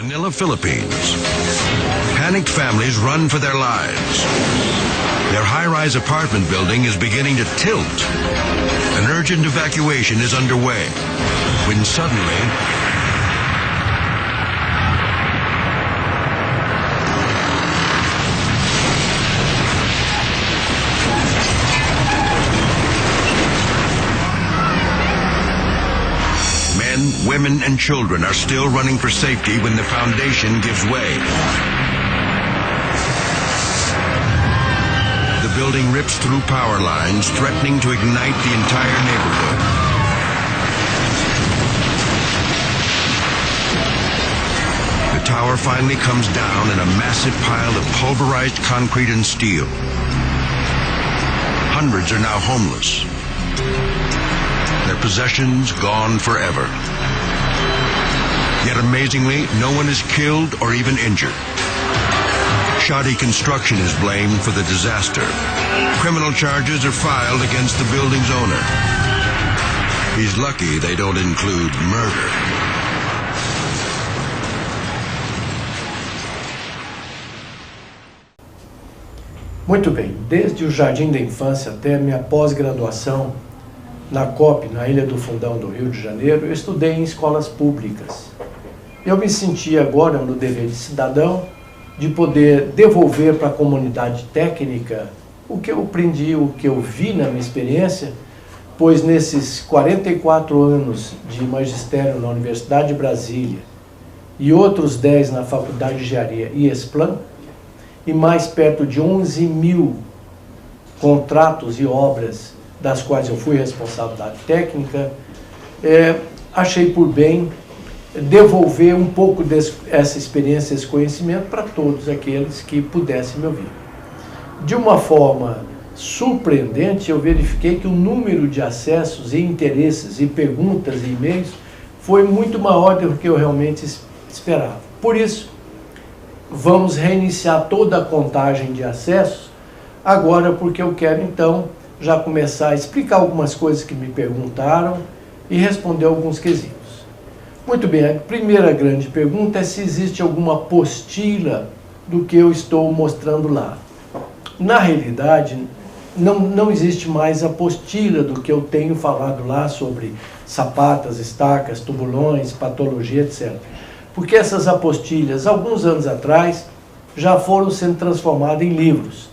Manila, Philippines. Panicked families run for their lives. Their high-rise apartment building is beginning to tilt. An urgent evacuation is underway when suddenly men, women, and children are still running for safety when the foundation gives way. The building rips through power lines, threatening to ignite the entire neighborhood. The tower finally comes down in a massive pile of pulverized concrete and steel. Hundreds are now homeless. Their possessions gone forever. Yet amazingly, no one is killed or even injured. Shoddy construction is blamed for the disaster. Criminal charges are filed against the building's owner. He's lucky they don't include murder. Muito bem, desde o jardim da infância até a minha pós-graduação na COP, na Ilha do Fundão do Rio de Janeiro, eu estudei em escolas públicas. Eu me senti agora no dever de cidadão de poder devolver para a comunidade técnica o que eu aprendi, o que eu vi na minha experiência, pois nesses 44 anos de magistério na Universidade de Brasília e outros 10 na Faculdade de Engenharia e Esplan, e mais perto de 11 mil contratos e obras das quais eu fui responsável da técnica, achei por bem devolver um pouco dessa experiência, esse conhecimento para todos aqueles que pudessem me ouvir. De uma forma surpreendente, eu verifiquei que o número de acessos e interesses e perguntas e e-mails foi muito maior do que eu realmente esperava. Por isso, vamos reiniciar toda a contagem de acessos agora, porque eu quero então já começar a explicar algumas coisas que me perguntaram e responder alguns quesitos. Muito bem, a primeira grande pergunta é se existe alguma apostila do que eu estou mostrando lá. Na realidade, não existe mais apostila do que eu tenho falado lá sobre sapatas, estacas, tubulões, patologia, etc. Porque essas apostilhas, alguns anos atrás, já foram sendo transformadas em livros.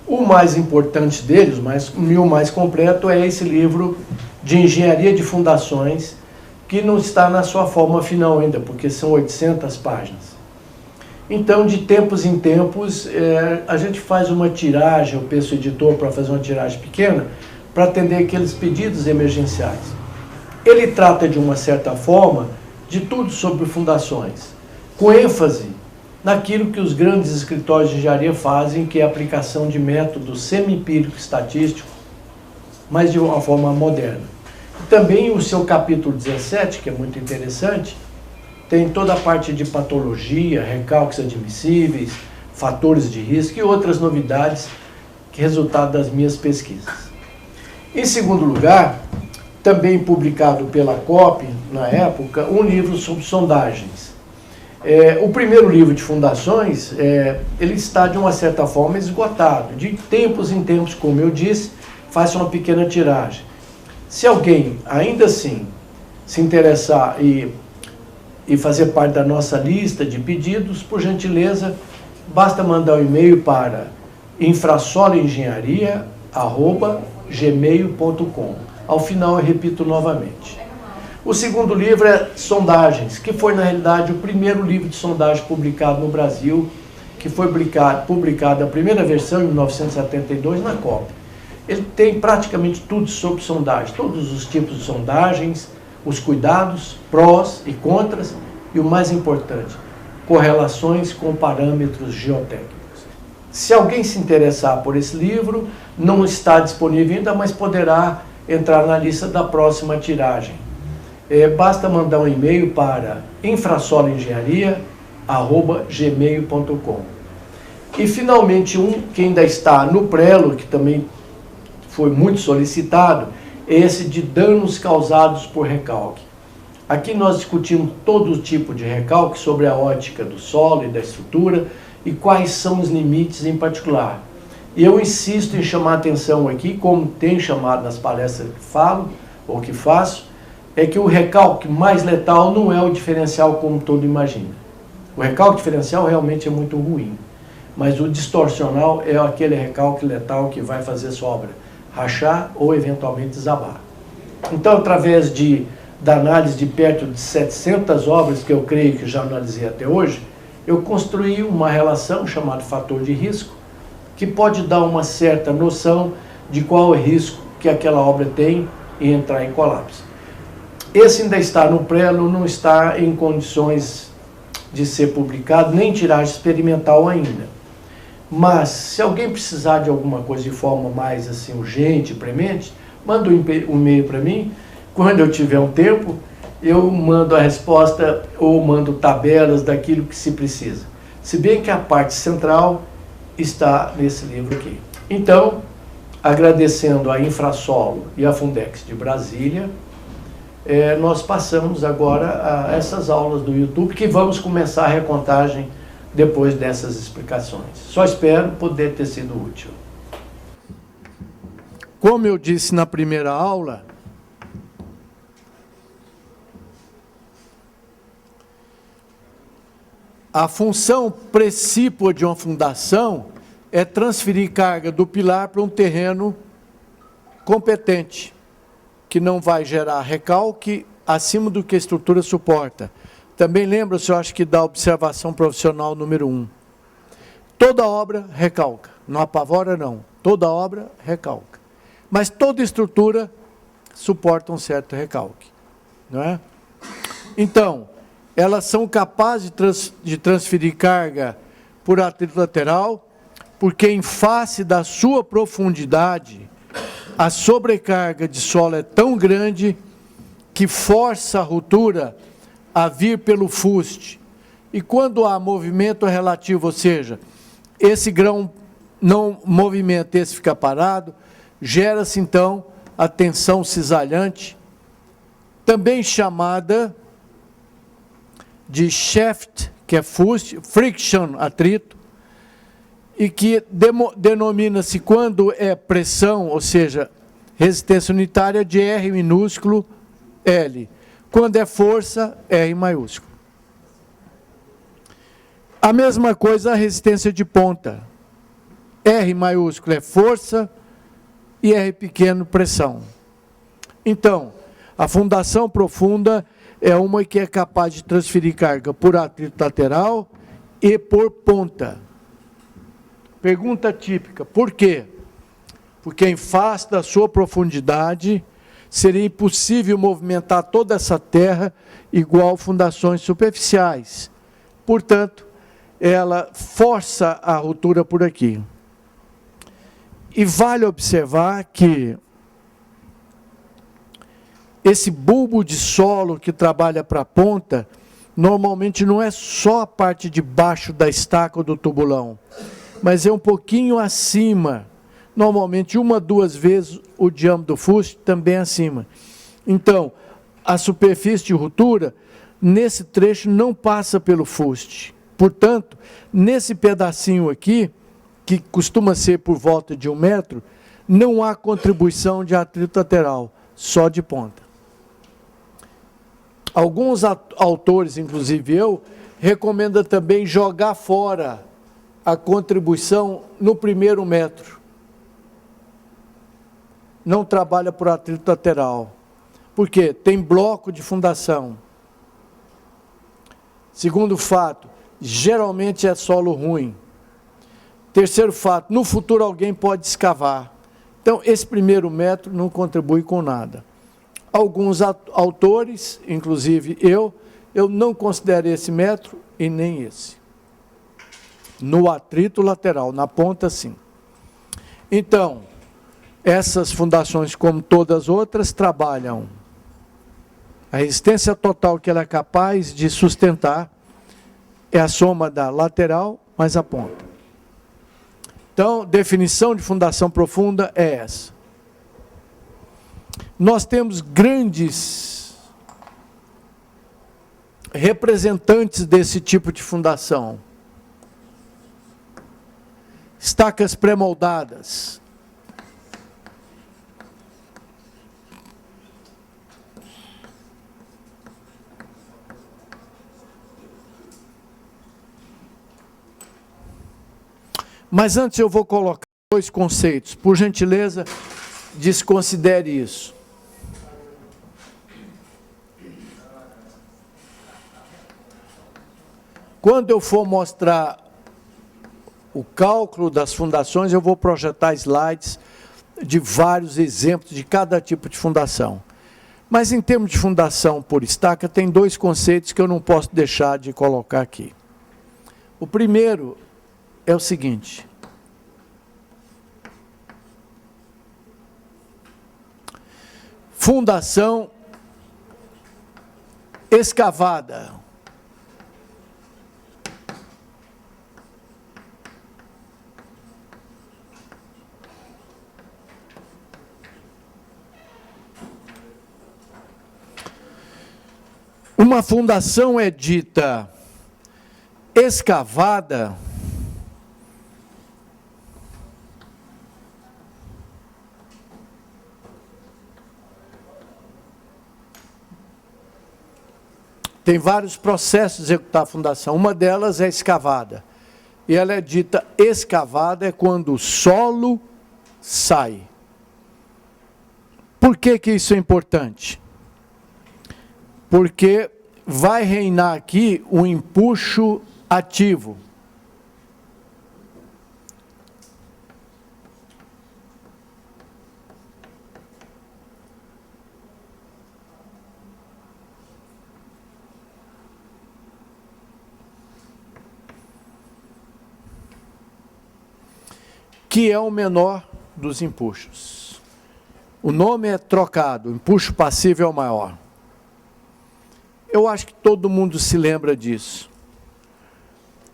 O mais importante deles, o mais completo, é esse livro de Engenharia de Fundações, que não está na sua forma final ainda, porque são 800 páginas. Então, de tempos em tempos, a gente faz uma tiragem, eu peço ao editor para fazer uma tiragem pequena, para atender aqueles pedidos emergenciais. Ele trata, de uma certa forma, de tudo sobre fundações, com ênfase naquilo que os grandes escritórios de engenharia fazem, que é a aplicação de métodos semi-empírico estatístico, mas de uma forma moderna. Também o seu capítulo 17, que é muito interessante, tem toda a parte de patologia, recalques admissíveis, fatores de risco e outras novidades que resultado das minhas pesquisas. Em segundo lugar, também publicado pela COP, na época, um livro sobre sondagens. O primeiro livro de fundações, ele está de uma certa forma esgotado. De tempos em tempos, como eu disse, faça uma pequena tiragem. Se alguém, ainda assim, se interessar e fazer parte da nossa lista de pedidos, por gentileza, basta mandar um e-mail para infrasoloengenharia@gmail.com. Ao final eu repito novamente. O segundo livro é Sondagens, que foi na realidade o primeiro livro de sondagem publicado no Brasil, que foi publicado a primeira versão em 1972 na COP. Ele tem praticamente tudo sobre sondagem, todos os tipos de sondagens, os cuidados, prós e contras, e o mais importante, correlações com parâmetros geotécnicos. Se alguém se interessar por esse livro, não está disponível ainda, mas poderá entrar na lista da próxima tiragem. Basta mandar um e-mail para infrasoloengenharia@gmail.com. E finalmente que ainda está no prelo, que também foi muito solicitado, é esse de danos causados por recalque. Aqui nós discutimos todo tipo de recalque sobre a ótica do solo e da estrutura e quais são os limites em particular. E eu insisto em chamar a atenção aqui, como tenho chamado nas palestras que falo ou que faço, é que o recalque mais letal não é o diferencial como todo imagina. O recalque diferencial realmente é muito ruim, mas o distorcional é aquele recalque letal que vai fazer sua obra rachar ou eventualmente desabar. Então, através da análise de perto de 700 obras que eu creio que já analisei até hoje, eu construí uma relação chamada fator de risco, que pode dar uma certa noção de qual é o risco que aquela obra tem em entrar em colapso. Esse ainda está no prelo, não está em condições de ser publicado, nem tiragem experimental ainda. Mas, se alguém precisar de alguma coisa de forma mais assim, urgente, premente, manda um e-mail para mim. Quando eu tiver um tempo, eu mando a resposta ou mando tabelas daquilo que se precisa. Se bem que a parte central está nesse livro aqui. Então, agradecendo a Infrasolo e a Fundex de Brasília, nós passamos agora a essas aulas do YouTube, que vamos começar a recontagem depois dessas explicações. Só espero poder ter sido útil. Como eu disse na primeira aula, a função precípua de uma fundação é transferir carga do pilar para um terreno competente, que não vai gerar recalque acima do que a estrutura suporta. Também lembra-se, eu acho que da observação profissional número 1. Toda obra recalca, não apavora não, toda obra recalca. Mas toda estrutura suporta um certo recalque, não é? Então, elas são capazes de transferir carga por atrito lateral, porque em face da sua profundidade, a sobrecarga de solo é tão grande que força a ruptura a vir pelo fuste. E quando há movimento relativo, ou seja, esse grão não movimenta, esse fica parado, gera-se então a tensão cisalhante, também chamada de shaft, que é fuste, friction, atrito, e que denomina-se quando é pressão, ou seja, resistência unitária, de R minúsculo L. Quando é força, R maiúsculo. A mesma coisa a resistência de ponta. R maiúsculo é força e R pequeno pressão. Então, a fundação profunda é uma que é capaz de transferir carga por atrito lateral e por ponta. Pergunta típica, por quê? Porque em face da sua profundidade, seria impossível movimentar toda essa terra igual fundações superficiais. Portanto, ela força a ruptura por aqui. E vale observar que esse bulbo de solo que trabalha para a ponta, normalmente não é só a parte de baixo da estaca ou do tubulão, mas é um pouquinho acima, normalmente 1 a 2 vezes o diâmetro do fuste, também acima. Então, a superfície de ruptura, nesse trecho, não passa pelo fuste. Portanto, nesse pedacinho aqui, que costuma ser por volta de 1 metro, não há contribuição de atrito lateral, só de ponta. Alguns autores, inclusive eu, recomendam também jogar fora a contribuição no primeiro metro. Não trabalha por atrito lateral. Por quê? Tem bloco de fundação. Segundo fato, geralmente é solo ruim. Terceiro fato, no futuro alguém pode escavar. Então, esse primeiro metro não contribui com nada. Alguns autores, inclusive eu não considero esse metro e nem esse. No atrito lateral, na ponta sim. Então, essas fundações, como todas as outras, trabalham a resistência total que ela é capaz de sustentar é a soma da lateral mais a ponta. Então, definição de fundação profunda é essa. Nós temos grandes representantes desse tipo de fundação. Estacas pré-moldadas. Mas antes eu vou colocar 2 conceitos. Por gentileza, desconsidere isso. Quando eu for mostrar o cálculo das fundações, eu vou projetar slides de vários exemplos de cada tipo de fundação. Mas em termos de fundação por estaca, tem 2 conceitos que eu não posso deixar de colocar aqui. O primeiro é o seguinte: fundação escavada. Uma fundação é dita escavada tem vários processos de executar a fundação. Uma delas é escavada. E ela é dita escavada é quando o solo sai. Por que que isso é importante? Porque vai reinar aqui um empuxo ativo. Que é o menor dos empuxos. O nome é trocado, o empuxo passivo é o maior. Eu acho que todo mundo se lembra disso.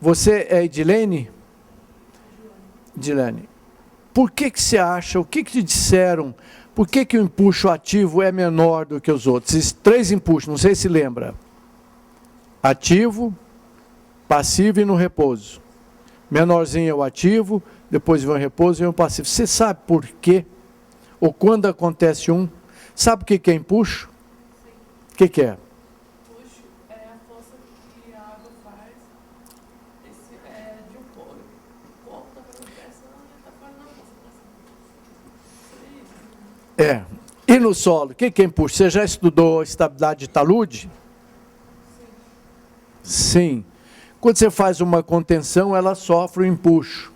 Você é Edilene? Edilene. Por que que você acha, o que que te disseram, por que que o empuxo ativo é menor do que os outros? Esses 3 empuxos, não sei se lembra. Ativo, passivo e no repouso. Menorzinho é o ativo, depois vem o repouso e vem o passivo. Você sabe por quê? Ou quando acontece um? Sabe o que que é empuxo? O que que é? É. E no solo, o que que é empuxo? Você já estudou estabilidade de talude? Sim. Quando você faz uma contenção, ela sofre um empuxo.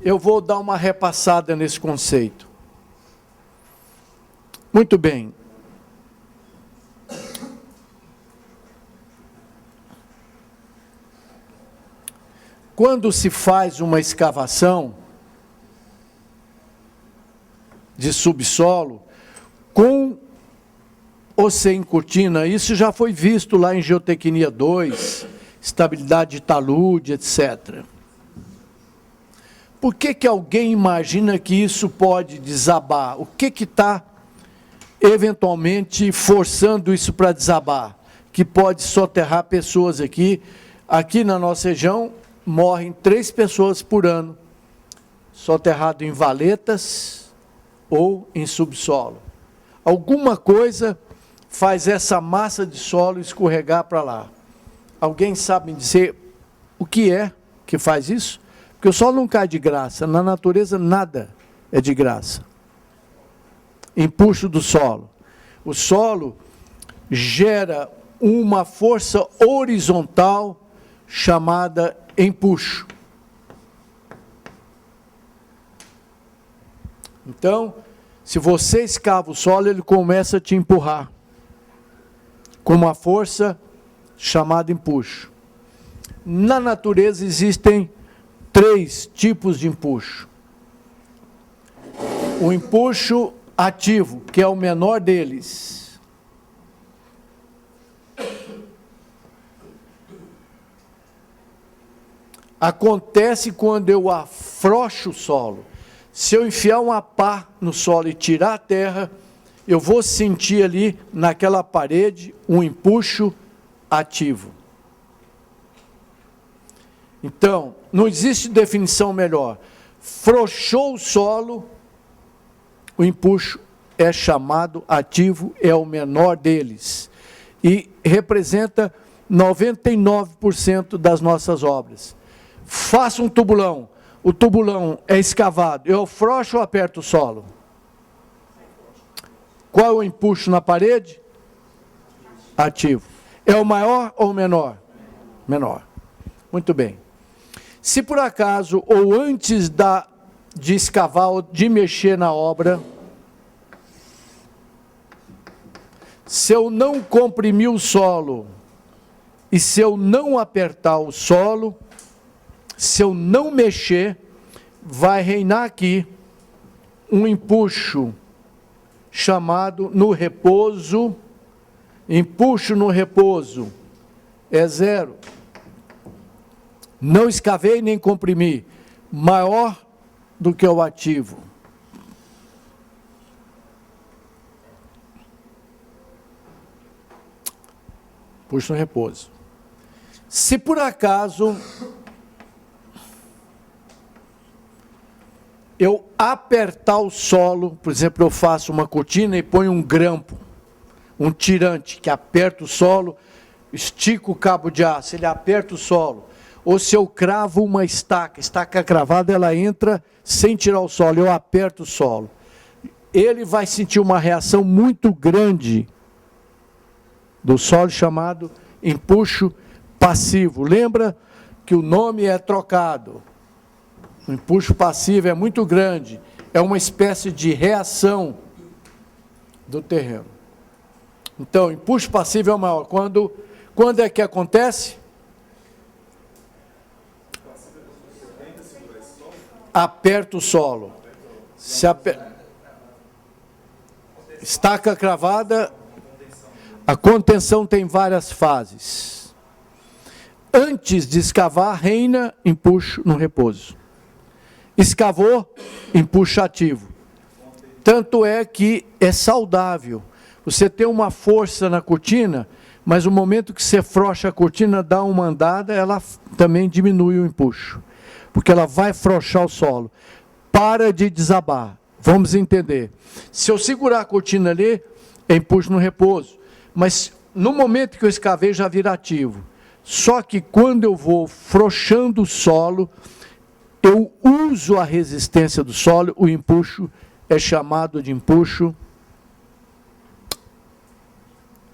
Eu vou dar uma repassada nesse conceito. Muito bem. Quando se faz uma escavação de subsolo, com ou sem cortina, isso já foi visto lá em Geotecnia 2, estabilidade de talude, etc. Por que que alguém imagina que isso pode desabar? O que que está, eventualmente, forçando isso para desabar? Que pode soterrar pessoas aqui. Aqui na nossa região, morrem 3 pessoas por ano, soterrado em valetas ou em subsolo. Alguma coisa faz essa massa de solo escorregar para lá. Alguém sabe me dizer o que é que faz isso? Porque o solo não cai de graça. Na natureza, nada é de graça. Empuxo do solo. O solo gera uma força horizontal chamada empuxo. Então, se você escava o solo, ele começa a te empurrar com uma força chamada empuxo. Na natureza existem 3 tipos de empuxo. O empuxo ativo, que é o menor deles. Acontece quando eu afrouxo o solo. Se eu enfiar uma pá no solo e tirar a terra, eu vou sentir ali naquela parede um empuxo ativo. Então, não existe definição melhor. Frouxou o solo, o empuxo é chamado ativo, é o menor deles. E representa 99% das nossas obras. Faça um tubulão. O tubulão é escavado. Eu afrouxo ou aperto o solo? Qual é o empuxo na parede? Ativo. É o maior ou o menor? Menor. Muito bem. Se por acaso, ou antes de escavar ou de mexer na obra, se eu não comprimir o solo, e se eu não apertar o solo, se eu não mexer, vai reinar aqui um empuxo chamado no repouso. Empuxo no repouso é 0. Não escavei nem comprimi, maior do que o ativo. Puxo no repouso. Se por acaso eu apertar o solo, por exemplo, eu faço uma cortina e ponho um grampo, um tirante que aperta o solo, estico o cabo de aço, ele aperta o solo. Ou se eu cravo uma estaca cravada, ela entra sem tirar o solo, eu aperto o solo. Ele vai sentir uma reação muito grande do solo, chamado empuxo passivo. Lembra que o nome é trocado. O empuxo passivo é muito grande, é uma espécie de reação do terreno. Então, empuxo passivo é o maior. Quando é que acontece? Aperta o solo. Estaca cravada, a contenção tem várias fases. Antes de escavar, reina empuxo no repouso. Escavou, empuxo ativo. Tanto é que é saudável. Você tem uma força na cortina, mas no momento que você frouxa a cortina, dá uma andada, ela também diminui o empuxo. Porque ela vai frouxar o solo. Para de desabar. Vamos entender. Se eu segurar a cortina ali, é empuxo no repouso. Mas no momento que eu escavei, já vira ativo. Só que quando eu vou frouxando o solo, eu uso a resistência do solo, o empuxo é chamado de empuxo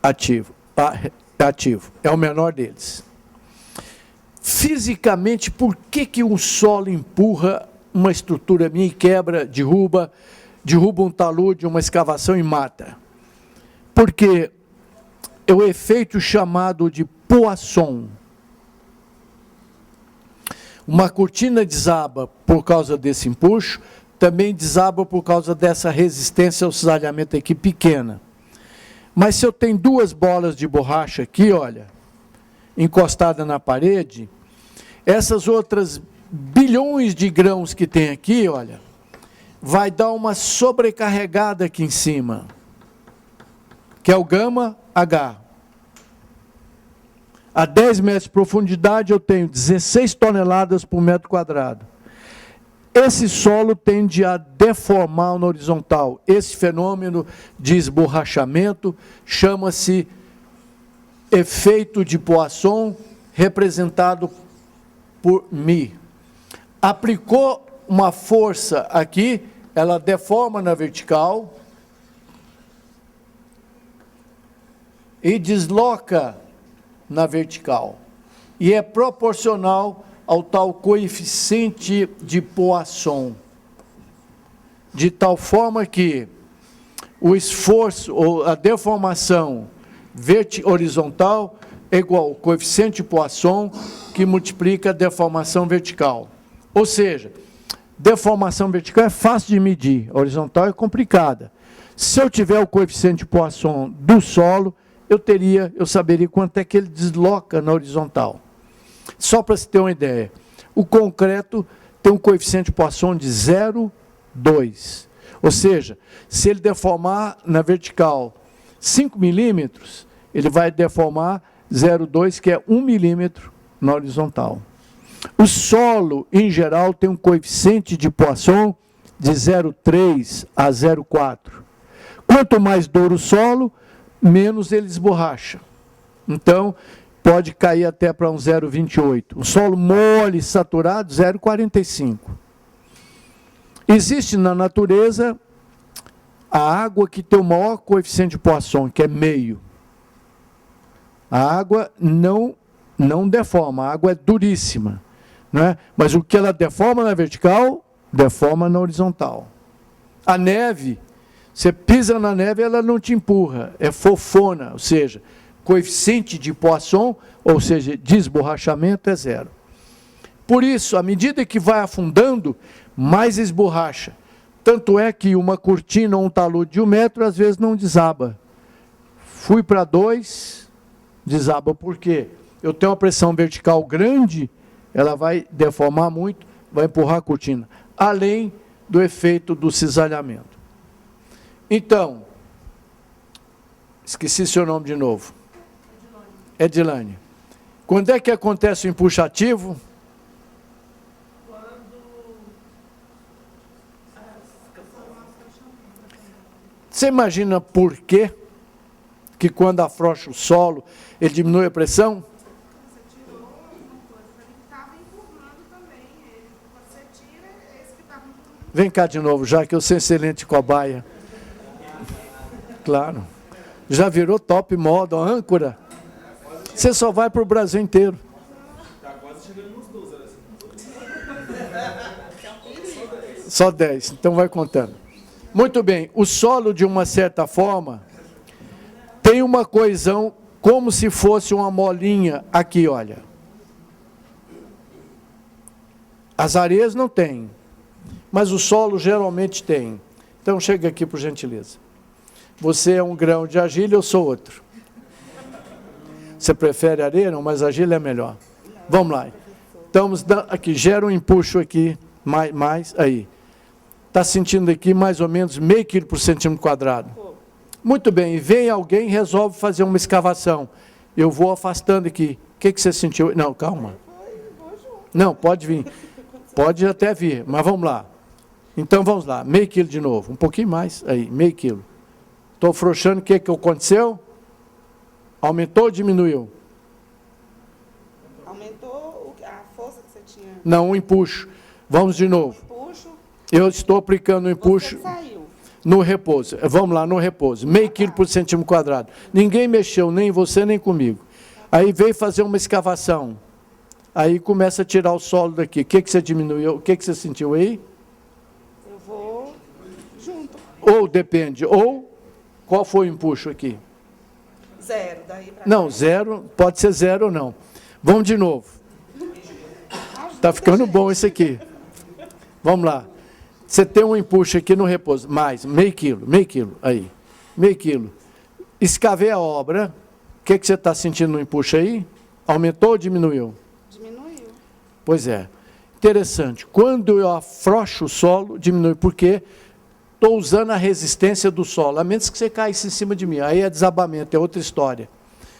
ativo. É o menor deles. Fisicamente, por que um solo empurra uma estrutura minha e quebra, derruba um talude, uma escavação e mata? Porque é o efeito chamado de Poisson. Uma cortina desaba por causa desse empuxo, também desaba por causa dessa resistência ao cisalhamento aqui pequena. Mas se eu tenho duas bolas de borracha aqui, olha, encostada na parede, essas outras bilhões de grãos que tem aqui, olha, vai dar uma sobrecarregada aqui em cima, que é o gama H. A 10 metros de profundidade eu tenho 16 toneladas por metro quadrado. Esse solo tende a deformar na horizontal. Esse fenômeno de esborrachamento chama-se efeito de Poisson, representado por Mi. Aplicou uma força aqui, ela deforma na vertical e desloca na vertical. E é proporcional ao tal coeficiente de Poisson. De tal forma que o esforço, ou a deformação horizontal é igual ao coeficiente de Poisson, que multiplica a deformação vertical. Ou seja, deformação vertical é fácil de medir, a horizontal é complicada. Se eu tiver o coeficiente de Poisson do solo, eu saberia quanto é que ele desloca na horizontal. Só para se ter uma ideia, o concreto tem um coeficiente de Poisson de 0,2. Ou seja, se ele deformar na vertical 5 milímetros, ele vai deformar 0,2, que é 1 milímetro na horizontal. O solo, em geral, tem um coeficiente de Poisson de 0,3 a 0,4. Quanto mais duro o solo, menos ele esborracha. Então, pode cair até para um 0,28. Um solo mole, saturado, 0,45. Existe na natureza a água que tem o maior coeficiente de Poisson, que é meio. A água não deforma, a água é duríssima. Né? Mas o que ela deforma na vertical, deforma na horizontal. A neve, você pisa na neve, ela não te empurra, é fofona, ou seja, coeficiente de Poisson, ou seja, de esborrachamento é 0. Por isso, à medida que vai afundando, mais esborracha. Tanto é que uma cortina ou um talude de 1 metro, às vezes não desaba. Fui para 2, desaba. Por quê? Eu tenho uma pressão vertical grande, ela vai deformar muito, vai empurrar a cortina. Além do efeito do cisalhamento. Então, esqueci seu nome de novo. Edilane. Quando é que acontece o empuxo ativo? Você imagina por quê que quando afrouxa o solo, ele diminui a pressão? Vem cá de novo, já que eu sou excelente cobaia. Claro. Já virou top moda, âncora. Você só vai para o Brasil inteiro. Está quase chegando nos 12. Só 10, então vai contando. Muito bem, o solo, de uma certa forma, tem uma coesão como se fosse uma molinha aqui, olha. As areias não têm, mas o solo geralmente tem. Então, chega aqui, por gentileza. Você é um grão de argila, eu sou outro. Você prefere areia? Não, mas argila é melhor. Vamos lá. Estamos aqui, gera um empuxo aqui, mais aí. Está sentindo aqui mais ou menos meio quilo por centímetro quadrado. Muito bem, vem alguém e resolve fazer uma escavação. Eu vou afastando aqui. O que você sentiu? Não, calma. Não, pode vir. Pode até vir, mas vamos lá. Então vamos lá, meio quilo de novo. Um pouquinho mais, aí, meio quilo. Estou afrouxando, o que aconteceu? Aumentou ou diminuiu? Aumentou a força que você tinha. Não, um empuxo. Vamos de novo. Eu estou aplicando o empuxo no repouso. Vamos lá, no repouso. Meio quilo por centímetro quadrado. Ninguém mexeu, nem você, nem comigo. Aí veio fazer uma escavação. Aí começa a tirar o solo daqui. O que você diminuiu? O que você sentiu aí? Eu vou junto. Ou depende. Ou qual foi o empuxo aqui? 0. Daí pra não, 0. Pode ser 0 ou não. Vamos de novo. Está ficando bom isso aqui. Vamos lá. Você tem um empuxo aqui no repouso, mais, meio quilo, aí, meio quilo. Escavei a obra, o que você está sentindo no empuxo aí? Aumentou ou diminuiu? Diminuiu. Pois é, interessante, quando eu afrouxo o solo, diminui, porque estou usando a resistência do solo, a menos que você caísse em cima de mim, aí é desabamento, é outra história.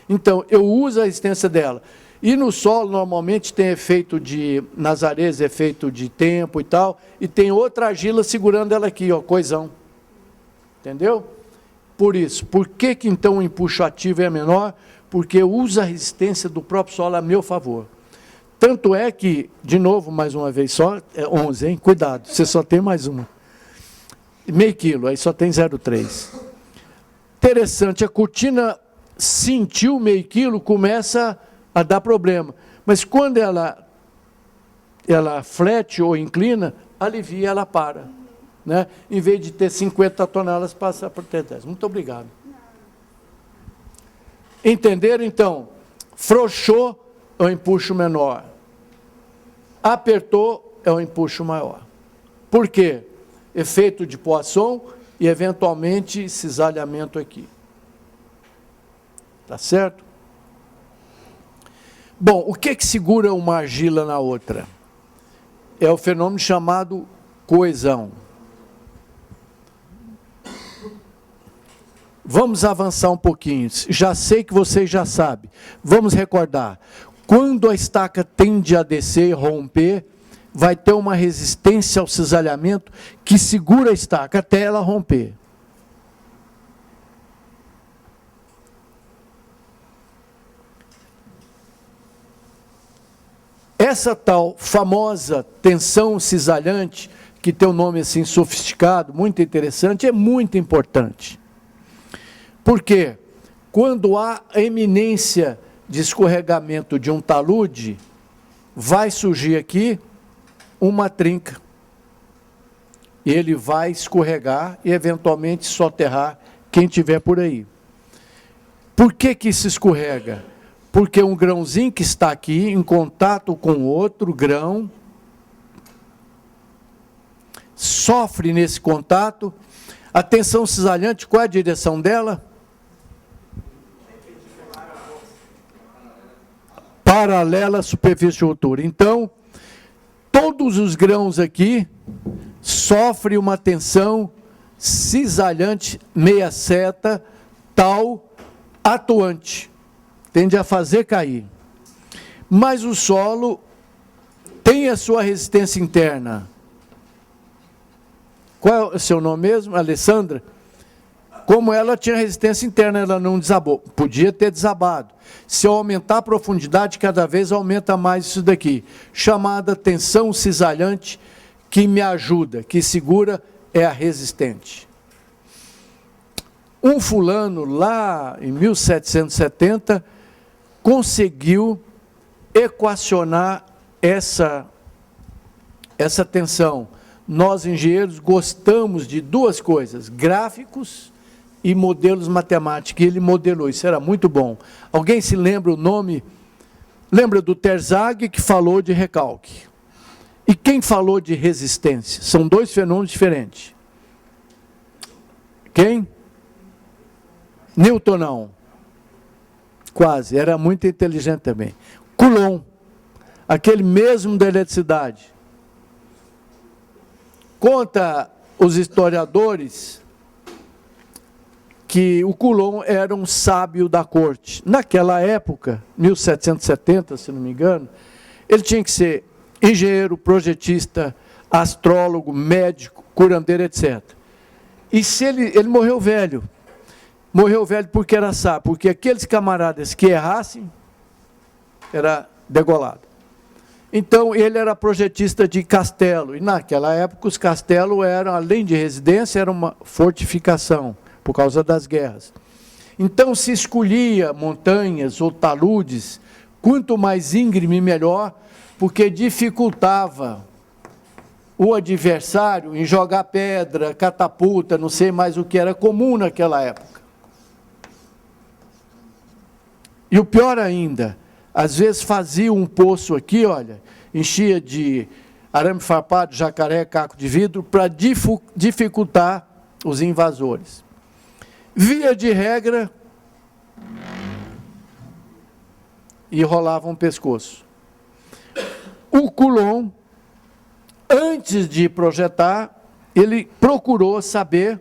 Então, eu uso a resistência dela. E no solo, normalmente, tem efeito de, nas areias, efeito de tempo e tal, e tem outra argila segurando ela aqui, ó, coesão. Entendeu? Por isso. Por que então o empuxo ativo é menor? Porque usa a resistência do próprio solo a meu favor. Tanto é que, de novo, mais uma vez só, é 11, hein? Cuidado, você só tem mais uma. Meio quilo, aí só tem 0,3. Interessante, a cortina sentiu meio quilo, começa a dar problema. Mas quando ela flete ou inclina, alivia, ela para. Né? Em vez de ter 50 toneladas, passa por ter 10. Muito obrigado. Entenderam, então? Frouxou é o empuxo menor. Apertou é o empuxo maior. Por quê? Efeito de Poisson e, eventualmente, cisalhamento aqui. Tá certo? Bom, o que segura uma argila na outra? É o fenômeno chamado coesão. Vamos avançar um pouquinho. Já sei que vocês já sabem. Vamos recordar. Quando a estaca tende a descer e romper, vai ter uma resistência ao cisalhamento que segura a estaca até ela romper. Essa tal famosa tensão cisalhante, que tem um nome assim sofisticado, muito interessante, é muito importante. Porque quando há eminência de escorregamento de um talude, vai surgir aqui uma trinca. E ele vai escorregar e eventualmente soterrar quem tiver por aí. Por que que se escorrega? Porque um grãozinho que está aqui em contato com outro grão sofre nesse contato. A tensão cisalhante, qual é a direção dela? Paralela à superfície de ruptura. Então, todos os grãos aqui sofrem uma tensão cisalhante, meia seta, tal, atuante. Tende a fazer cair. Mas o solo tem a sua resistência interna. Qual é o seu nome mesmo? Alessandra? Como ela tinha resistência interna, ela não desabou. Podia ter desabado. Se eu aumentar a profundidade, cada vez aumenta mais isso daqui. Chamada tensão cisalhante, que me ajuda, que segura, é a resistente. Um fulano, lá em 1770, conseguiu equacionar essa tensão. Nós, engenheiros, gostamos de duas coisas, gráficos e modelos matemáticos. Ele modelou, isso era muito bom. Alguém se lembra o nome? Lembra do Terzaghi, que falou de recalque? E quem falou de resistência? São dois fenômenos diferentes. Quem? Newton não. Quase, era muito inteligente também. Coulomb, aquele mesmo da eletricidade. Conta os historiadores que o Coulomb era um sábio da corte. Naquela época, 1770, se não me engano, ele tinha que ser engenheiro, projetista, astrólogo, médico, curandeiro, etc. E se ele morreu velho. Morreu velho porque era sábio, porque aqueles camaradas que errassem, era degolado. Então, ele era projetista de castelo, e naquela época os castelos eram, além de residência, era uma fortificação, por causa das guerras. Então, se escolhia montanhas ou taludes, quanto mais íngreme, melhor, porque dificultava o adversário em jogar pedra, catapulta, não sei mais o que era comum naquela época. E o pior ainda, às vezes fazia um poço aqui, olha, enchia de arame farpado, jacaré, caco de vidro, para dificultar os invasores. Via de regra, e rolava um pescoço. O Coulomb, antes de projetar, ele procurou saber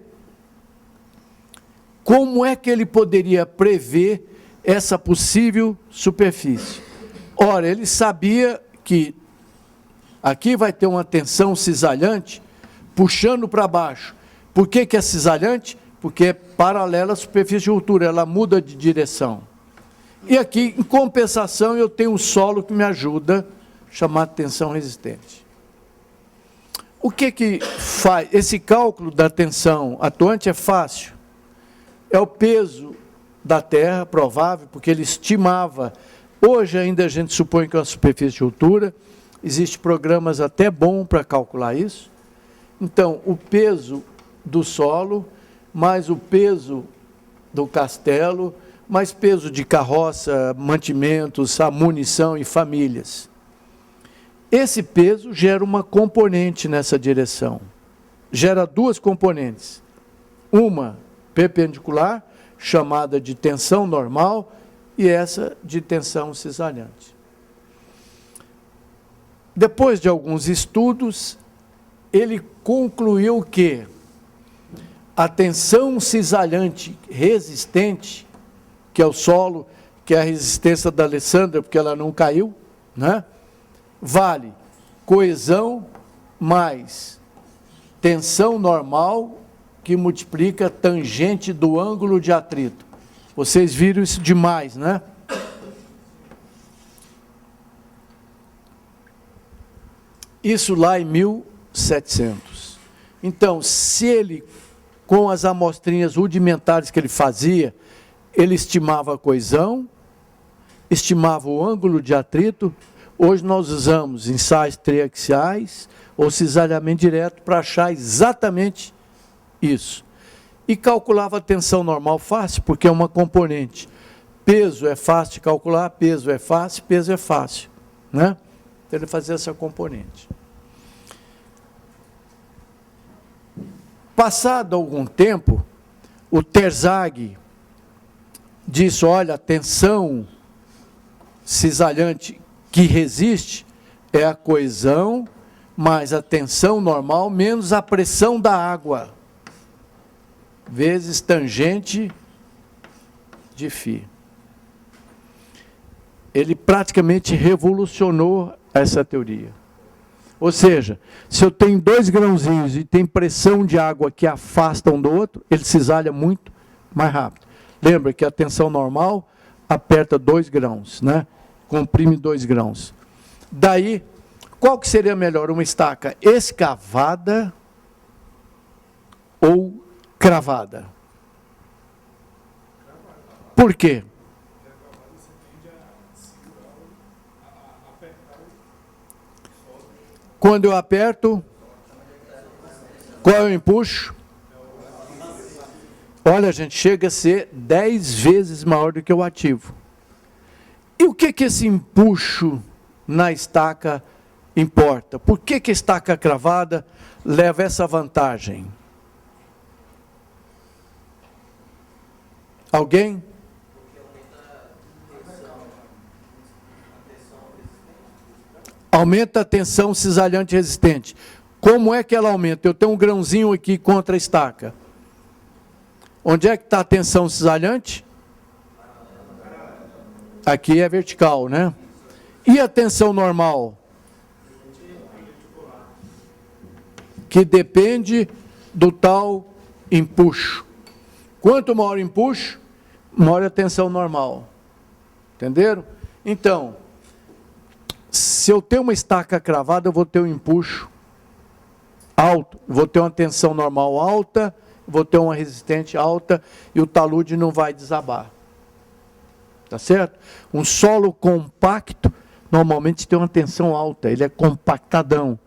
como é que ele poderia prever essa possível superfície. Ora, ele sabia que aqui vai ter uma tensão cisalhante puxando para baixo. Por que que é cisalhante? Porque é paralela à superfície de ruptura, ela muda de direção. E aqui, em compensação, eu tenho um solo que me ajuda, chamado tensão resistente. O que que faz? Esse cálculo da tensão atuante é fácil. É o peso da terra, provável, porque ele estimava. Hoje ainda a gente supõe que é uma superfície de ruptura, existem programas até bons para calcular isso. Então, o peso do solo, mais o peso do castelo, mais peso de carroça, mantimentos, a munição e famílias. Esse peso gera uma componente nessa direção. Gera duas componentes. Uma perpendicular, chamada de tensão normal, e essa de tensão cisalhante. Depois de alguns estudos, ele concluiu que a tensão cisalhante resistente, que é o solo, que é a resistência da Alessandra, porque ela não caiu, né? Vale coesão mais tensão normal, que multiplica tangente do ângulo de atrito. Vocês viram isso demais, né? Isso lá em 1700. Então, se ele, com as amostrinhas rudimentares que ele fazia, ele estimava a coesão, estimava o ângulo de atrito. Hoje nós usamos ensaios triaxiais ou cisalhamento direto para achar exatamente isso. E calculava a tensão normal fácil, porque é uma componente. Peso é fácil de calcular, peso é fácil, né? Então ele fazia essa componente. Passado algum tempo, o Terzaghi disse, olha, a tensão cisalhante que resiste é a coesão mais a tensão normal menos a pressão da água, vezes tangente de φ. Ele praticamente revolucionou essa teoria. Ou seja, se eu tenho 2 grãozinhos e tem pressão de água que afasta um do outro, ele cisalha muito mais rápido. Lembra que a tensão normal aperta 2 grãos, né? Comprime 2 grãos. Daí, qual que seria melhor? Uma estaca escavada ou cravada? Por quê? Quando eu aperto, qual eu empuxo? Olha, gente, chega a ser 10 vezes maior do que o ativo. E o que esse empuxo na estaca importa? Por que a estaca cravada leva essa vantagem? Alguém? Aumenta a tensão cisalhante resistente. Como é que ela aumenta? Eu tenho um grãozinho aqui contra a estaca. Onde é que está a tensão cisalhante? Aqui é vertical, né? E a tensão normal? Que depende do tal empuxo. Quanto maior o empuxo, maior a tensão normal. Entenderam? Então, se eu tenho uma estaca cravada, eu vou ter um empuxo alto, vou ter uma tensão normal alta, vou ter uma resistente alta e o talude não vai desabar. Tá certo? Um solo compacto, normalmente tem uma tensão alta, ele é compactadão.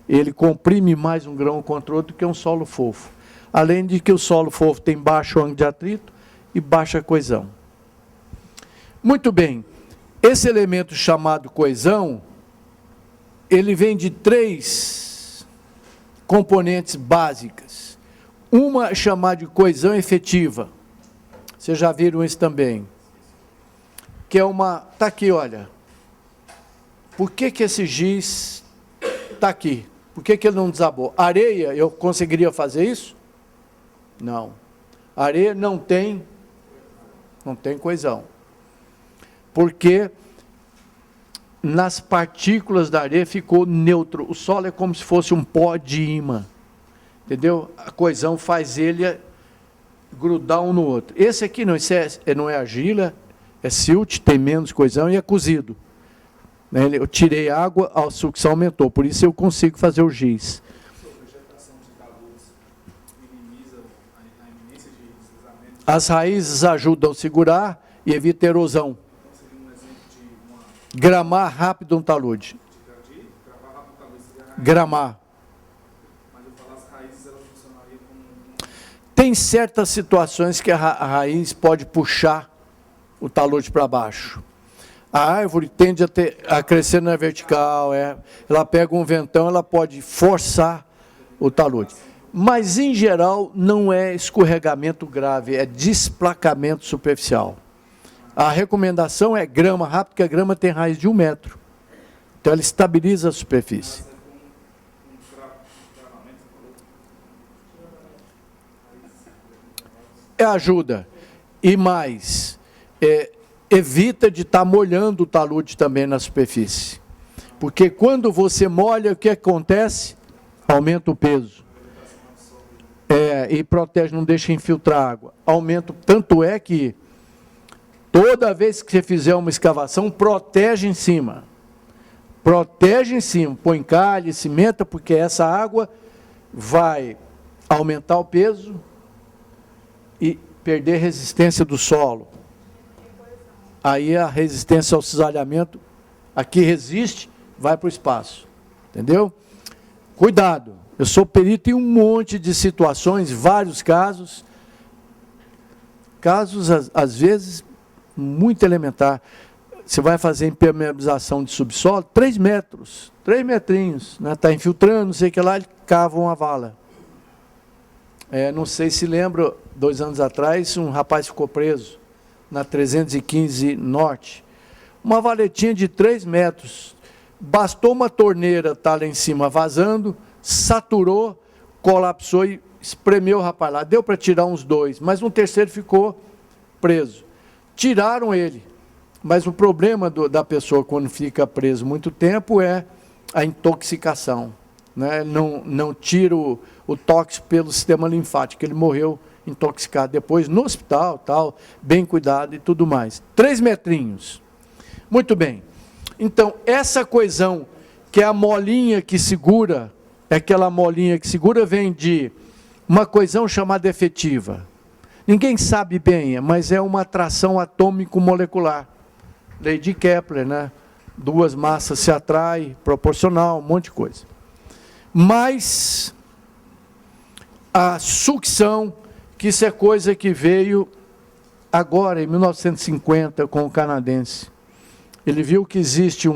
Ele comprime mais um grão contra o outro que um solo fofo. Além de que o solo fofo tem baixo ângulo de atrito e baixa coesão. Muito bem. Esse elemento chamado coesão, ele vem de 3 componentes básicas. Uma é chamada de coesão efetiva. Vocês já viram isso também. Que é uma... Está aqui, olha. Por que esse giz está aqui? Por que ele não desabou? Areia, eu conseguiria fazer isso? Não. Areia não tem coesão. Porque nas partículas da areia ficou neutro. O solo é como se fosse um pó de ímã. Entendeu? A coesão faz ele grudar um no outro. Esse aqui não, não é argila, é silt, tem menos coesão e é cozido. Eu tirei água, a sucção aumentou, por isso eu consigo fazer o giz. As raízes ajudam a segurar e evita erosão. Gramar rápido um talude. Gramar. Tem certas situações que a raiz pode puxar o talude para baixo. A árvore tende a crescer na vertical, ela pega um ventão, ela pode forçar o talude. Mas, em geral, não é escorregamento grave, é desplacamento superficial. A recomendação é grama rápido, porque a grama tem raiz de 1 metro. Então, ela estabiliza a superfície. ajuda. E mais, evita de estar molhando o talude também na superfície. Porque quando você molha, o que acontece? Aumenta o peso. E protege, não deixa infiltrar água. Aumenta, tanto é que toda vez que você fizer uma escavação, protege em cima. Protege em cima, põe calha, cimenta, porque essa água vai aumentar o peso e perder resistência do solo. Aí a resistência ao cisalhamento, aqui resiste, vai para o espaço. Entendeu? Cuidado, eu sou perito em um monte de situações, vários casos. Casos, às vezes, muito elementar. Você vai fazer impermeabilização de subsolo, 3 metros, 3 metrinhos, né? Está infiltrando, não sei o que lá, ele cava uma vala. Não sei se lembra, 2 anos atrás, um rapaz ficou preso na 315 Norte. Uma valetinha de 3 metros. Bastou uma torneira estar lá em cima vazando, saturou, colapsou e espremeu o rapaz lá. Deu para tirar uns 2, mas um terceiro ficou preso. Tiraram ele. Mas o problema da pessoa quando fica preso muito tempo é a intoxicação. Né? Não tira o tóxico pelo sistema linfático. Ele morreu intoxicado depois no hospital, tal, bem cuidado e tudo mais. 3 metrinhos. Muito bem. Então, essa coesão, que é a molinha que segura, aquela molinha que segura, vem de uma coesão chamada efetiva. Ninguém sabe bem, mas é uma atração atômico-molecular. Lei de Kepler, né? 2 massas se atraem, proporcional, um monte de coisa. Mas a sucção, que isso é coisa que veio agora, em 1950, com o canadense. Ele viu que existe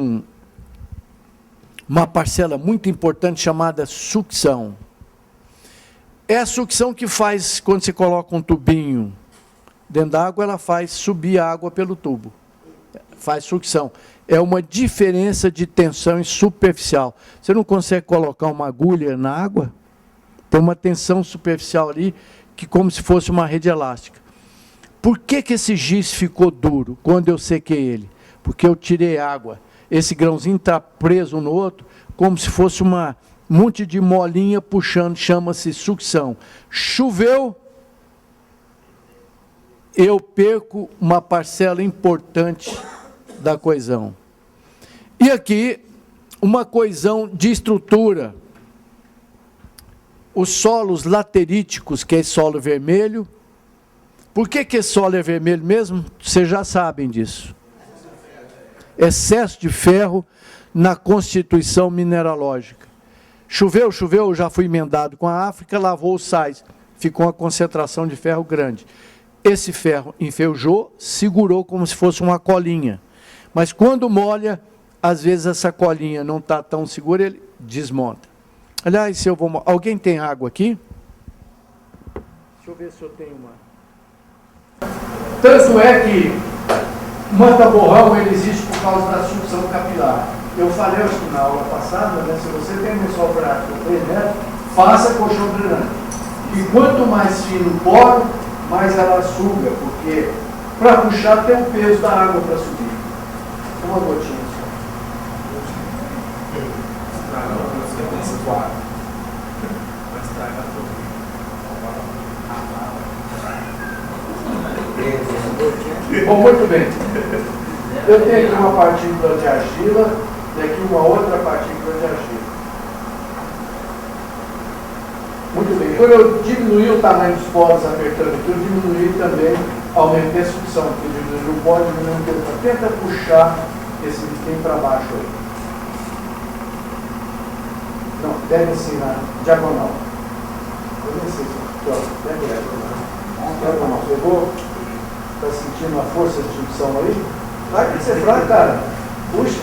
uma parcela muito importante chamada sucção. É a sucção que faz, quando você coloca um tubinho dentro da água, ela faz subir a água pelo tubo. Faz sucção. É uma diferença de tensão superficial. Você não consegue colocar uma agulha na água? Tem uma tensão superficial ali, que como se fosse uma rede elástica. Por que esse giz ficou duro quando eu sequei ele? Porque eu tirei água. Esse grãozinho está preso no outro, como se fosse um monte de molinha puxando, chama-se sucção. Choveu, eu perco uma parcela importante da coesão. E aqui, uma coesão de estrutura. Os solos lateríticos, que é esse solo vermelho. Por que esse solo é vermelho mesmo? Vocês já sabem disso. Excesso de ferro na constituição mineralógica. Choveu, já fui emendado com a África, lavou os sais. Ficou uma concentração de ferro grande. Esse ferro enferrujou, segurou como se fosse uma colinha. Mas quando molha, às vezes essa colinha não está tão segura, ele desmonta. Aliás, se eu vou... Alguém tem água aqui? Deixa eu ver se eu tenho uma. Tanto é que mata-borrão ele existe por causa da sucção capilar. Eu falei acho que na aula passada, né, se você tem um lençol prático 3 metros, faça colchão drenante. E quanto mais fino o poro, mais ela suga, porque para puxar tem o peso da água para subir. Uma gotinha só. Bom, muito bem. Eu tenho aqui uma partícula de argila e aqui uma outra partícula de argila. Muito bem. Quando eu diminuí o tamanho dos poros apertando aqui, eu diminuí também, aumentei a sucção, porque diminuí o poro, diminuí o peso. Tenta puxar esse biquinho para baixo aí. Não, deve assim na diagonal. Eu nem sei se deve diagonal. Pegou? Está sentindo a força de sucção aí? Vai que você fraco, cara. Puxa.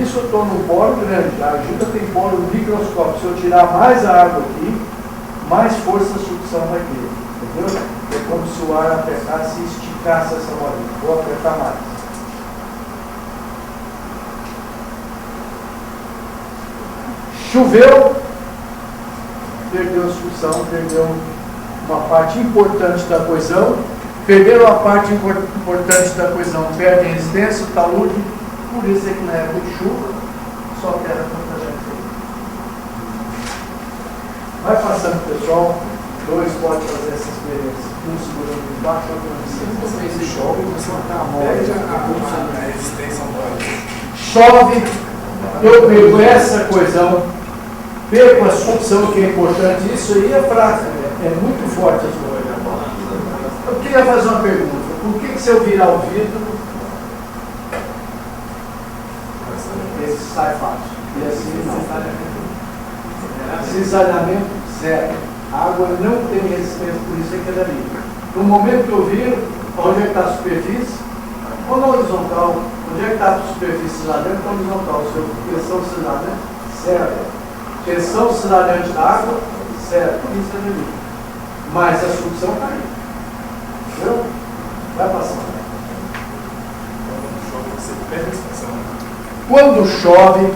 Isso eu estou num poro grande. A argila tem poro microscópico. Se eu tirar mais a água aqui, mais força de sucção vai ter. Entendeu? É como se o ar apertasse e esticasse essa bolinha. Vou apertar mais. Choveu, perdeu a sucção, perdeu uma parte importante da coesão. Perderam a parte importante da coesão, perdem resistência, talude, por isso é que na época de chuva, só terra contra gente. Vai passando, pessoal, dois podem fazer essa experiência, um segurando embaixo, outro em cima. Você chove, você está a resistência ao banho. Chove, eu pego essa coesão, pego a sucção, que é importante, isso aí é fraco, é muito forte as coisas. Eu queria fazer uma pergunta, por que se eu virar o vidro, esse sai fácil? E assim não. Cisalhamento zero. A água não tem resistência, por isso é que ela é livre. No momento que eu viro, onde é que está a superfície? Ou na horizontal? Onde é que está a superfície cisalhante? Na horizontal. Pressão cisalhante, zero. Pressão cisalhante da água, zero. Por isso ela é livre. Mas a sucção está aí. Entendeu? Vai passar. Quando chove,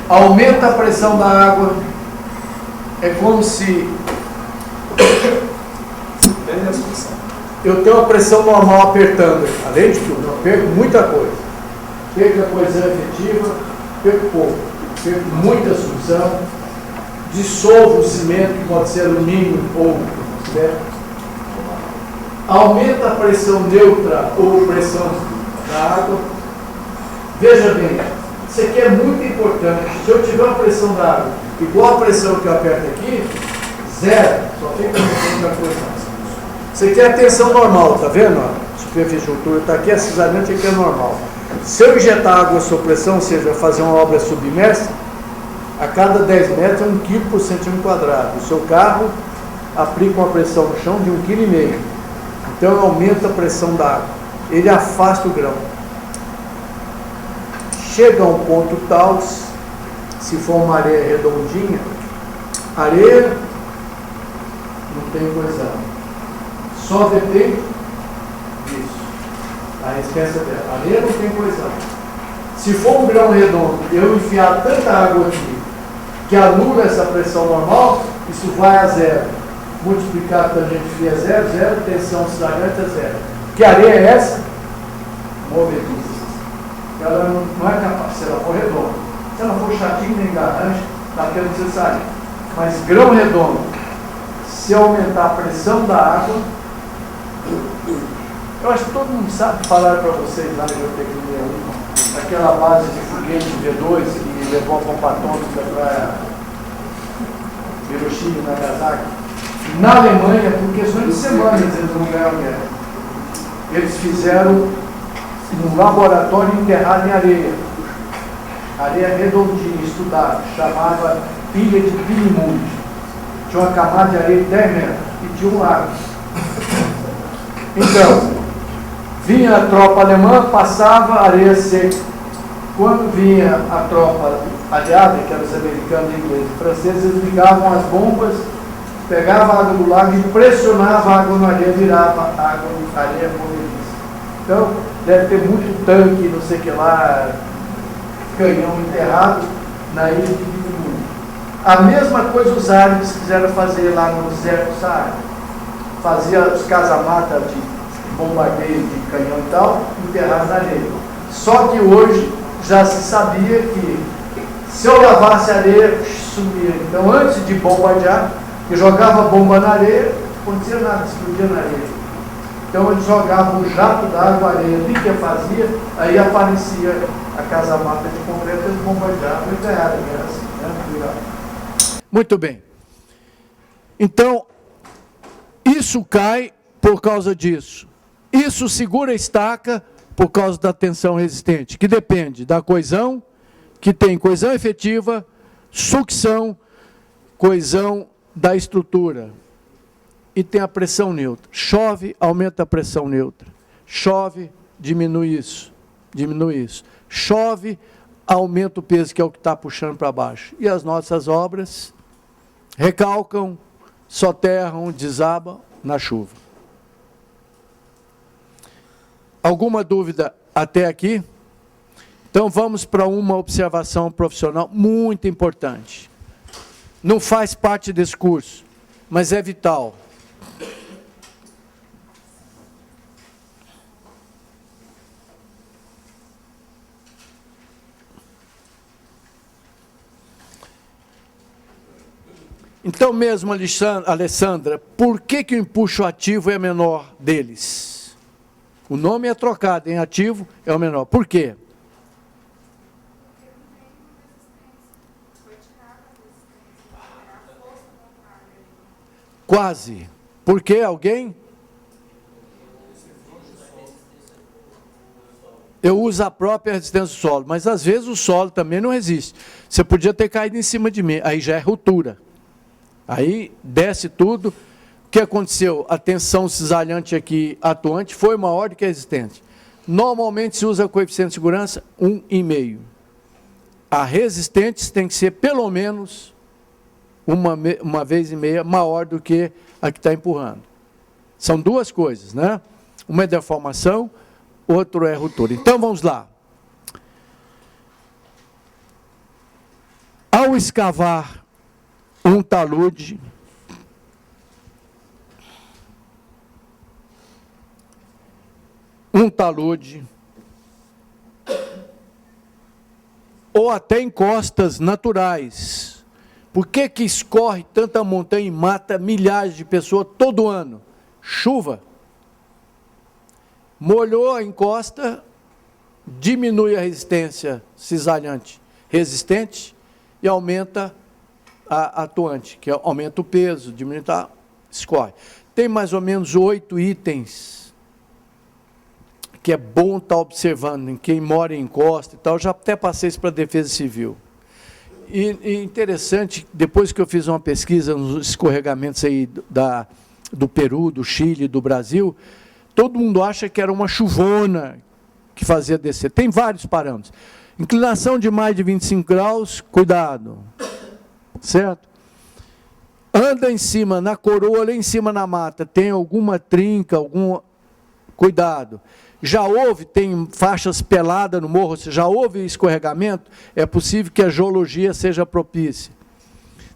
aumenta a pressão da água. É como se eu tenho uma pressão normal apertando. Além de tudo, eu perco muita coisa. Perco a coesão efetiva, perco pouco. Perco muita sucção. Dissolvo o cimento, que pode ser alumínio ou certo? Aumenta a pressão neutra ou pressão da água. Veja bem, isso aqui é muito importante. Se eu tiver uma pressão da água igual a pressão que eu aperto aqui, zero, só fica a coisa. Isso aqui é a tensão normal, tá vendo? A superfície de altura está aqui, a cisalhamento aqui é normal. Se eu injetar água sob pressão, ou seja, fazer uma obra submersa, a cada 10 metros é 1 kg por centímetro quadrado. O seu carro aplica uma pressão no chão de 1,5 kg. Então aumenta a pressão da água. Ele afasta o grão. Chega a um ponto tal, se for uma areia redondinha, areia não tem coesão. Só depende disso. A resistência dela. Areia não tem coesão. Se for um grão redondo, eu enfiar tanta água aqui que anula essa pressão normal, isso vai a zero. Multiplicar tangente φ é zero, zero, tensão cisalhante é zero. Que areia é essa? Movediça. Ela não é capaz, se ela for redonda. Se ela for chatinha nem garrancha, está querendo que você saia. Mas grão redondo, se aumentar a pressão da água, eu acho que todo mundo sabe, falar para vocês lá na Geotecnia 1, aquela base de foguete V2 que levou a bomba atômica para Hiroshima e Nagasaki. Na Alemanha, por questões de semanas, eles não ganharam guerra. Eles fizeram um laboratório enterrado em areia. Areia redondinha, estudada, chamava Pilha de Pilimund. Tinha uma camada de areia de 10 metros e tinha um lago. Então, vinha a tropa alemã, passava areia seca. Quando vinha a tropa aliada, que eram os americanos, ingleses e franceses, eles ligavam as bombas, pegavam a água do lago e pressionavam a água na areia, virava a água na areia movediça. Então, deve ter muito tanque, não sei o que lá, canhão enterrado na ilha de Pilimund. A mesma coisa os árabes quiseram fazer lá no deserto do Saara. Fazia os casamatas de bombardeio de canhão e tal, enterrados na areia. Só que hoje já se sabia que se eu lavasse areia, sumia. Então, antes de bombardear, eu jogava a bomba na areia, não acontecia nada, explodia na areia. Então, eles jogavam um jato d'água, areia, o que fazia, aí aparecia a casamata de concreto, eles bombardeavam e ganharam a guerra assim, né? Muito bem. Então, isso cai por causa disso. Isso segura a estaca por causa da tensão resistente, que depende da coesão, que tem coesão efetiva, sucção, coesão da estrutura. E tem a pressão neutra. Chove, aumenta a pressão neutra. Chove, diminui isso. Diminui isso. Chove, aumenta o peso, que é o que está puxando para baixo. E as nossas obras recalcam, soterram, desabam na chuva. Alguma dúvida até aqui? Então vamos para uma observação profissional muito importante. Não faz parte desse curso, mas é vital. Então mesmo, Alessandra, por que o empuxo ativo é menor deles? O nome é trocado, em ativo é o menor. Por quê? Quase. Por quê? Alguém? Eu uso a própria resistência do solo, mas às vezes o solo também não resiste. Você podia ter caído em cima de mim, aí já é ruptura. Aí desce tudo. O que aconteceu? A tensão cisalhante aqui atuante foi maior do que a resistente. Normalmente se usa coeficiente de segurança 1,5. A resistente tem que ser pelo menos uma vez e meia maior do que a que está empurrando. São duas coisas, né? Uma é deformação, outro é ruptura. Então vamos lá. Ao escavar um talude, ou até em costas naturais. Por que escorre tanta montanha e mata milhares de pessoas todo ano? Chuva. Molhou a encosta, diminui a resistência cisalhante resistente e aumenta a atuante, que aumenta o peso, diminui, escorre. Tem mais ou menos 8 itens que é bom estar observando em quem mora em encosta e tal. Já até passei isso para a Defesa Civil. E interessante, depois que eu fiz uma pesquisa nos escorregamentos aí do Peru, do Chile, do Brasil, todo mundo acha que era uma chuvona que fazia descer. Tem vários parâmetros. Inclinação de mais de 25 graus, cuidado. Certo? Anda em cima, na coroa, lá em cima na mata, tem alguma trinca, cuidado. Já houve, tem faixas peladas no morro, já houve escorregamento, é possível que a geologia seja propícia.